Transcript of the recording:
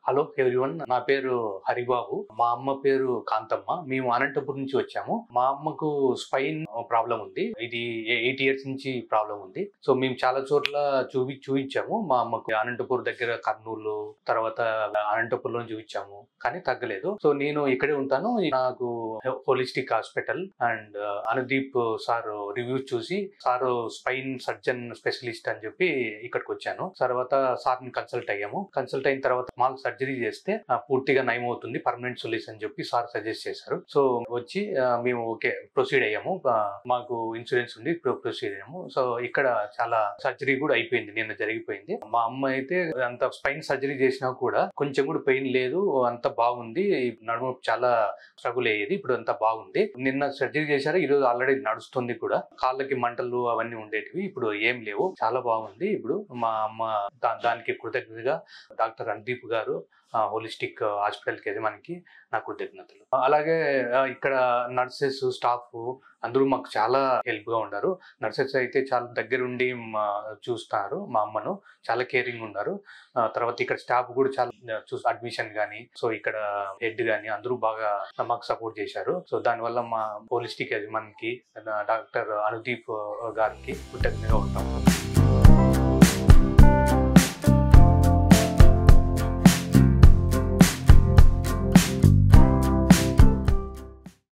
Hello everyone. నా పేరు హరిబాబు. మా అమ్మ పేరు కాంతమ్మ. మేము అనంతపురం నుంచి వచ్చాము. మా అమ్మకు స్పైన్ ప్రాబ్లమ్ ఉంది. ఇది 8 ఇయర్స్ నుంచి ప్రాబ్లమ్ ఉంది. సో మేము చాలా చోట్ల చూపించాము. మా అమ్మకు అనంతపురం దగ్గర కర్నూలు, తర్వాత అనంతపురంలో చూపించాము, కానీ తగ్గలేదు. సో నేను ఇక్కడే ఉంటాను. నాకు holistic hospital and Anudeep sir reviews చూసి సార్ స్పైన్ సర్జన్ స్పెషలిస్ట్ అని చెప్పి ఇక్కడికి వచ్చాను. తర్వాత సార్ని కన్సల్ట్ అయ్యాము. కన్సల్ట్ అయిన తర్వాత స్మాల్ సర్జరీ చేస్తే పూర్తిగా నయం అవుతుంది, పర్మనెంట్ సొల్యూషన్ అని చెప్పి సార్ సజెస్ట్ చేశారు. సో వచ్చి మేము ఓకే ప్రొసీడ్ అయ్యాము. మాకు ఇన్సూరెన్స్ ఉంది, ప్రొసీడ్ అయ్యాము. సో ఇక్కడ చాలా సర్జరీ కూడా అయిపోయింది, నిన్న జరిగిపోయింది. మా అమ్మ అయితే అంత స్పైన్ సర్జరీ చేసినా కూడా కొంచెం కూడా పెయిన్ లేదు, అంత బాగుంది. నడుము చాలా స్ట్రగుల్ అయ్యేది, ఇప్పుడు అంతా బాగుంది. నిన్న సర్జరీ చేశారు, ఈరోజు ఆల్రెడీ నడుస్తుంది కూడా. కాళ్ళకి మంటలు అవన్నీ ఉండేటివి, ఇప్పుడు ఏం లేవు, చాలా బాగుంది. ఇప్పుడు మా అమ్మ దానికి కృతజ్ఞతగా డాక్టర్ అనుదీప్ గారు, హోలిస్టిక్ హాస్పిటల్ కి యజమానికి నా కృతజ్ఞతలు. అలాగే ఇక్కడ నర్సెస్, స్టాఫ్ అందరూ మాకు చాలా హెల్ప్ గా ఉన్నారు. నర్సెస్ అయితే చాలా దగ్గరుండి చూస్తారు, మా అమ్మను చాలా కేరింగ్ ఉన్నారు. తర్వాత ఇక్కడ స్టాఫ్ కూడా చాలా అడ్మిషన్ గానీ, సో ఇక్కడ హెడ్ గానీ అందరూ బాగా మాకు సపోర్ట్ చేశారు. సో దానివల్ల మా హోలిస్టిక్ యజమానికి డాక్టర్ అనుదీప్ గారికి కృతజ్ఞతగా ఉంటాము.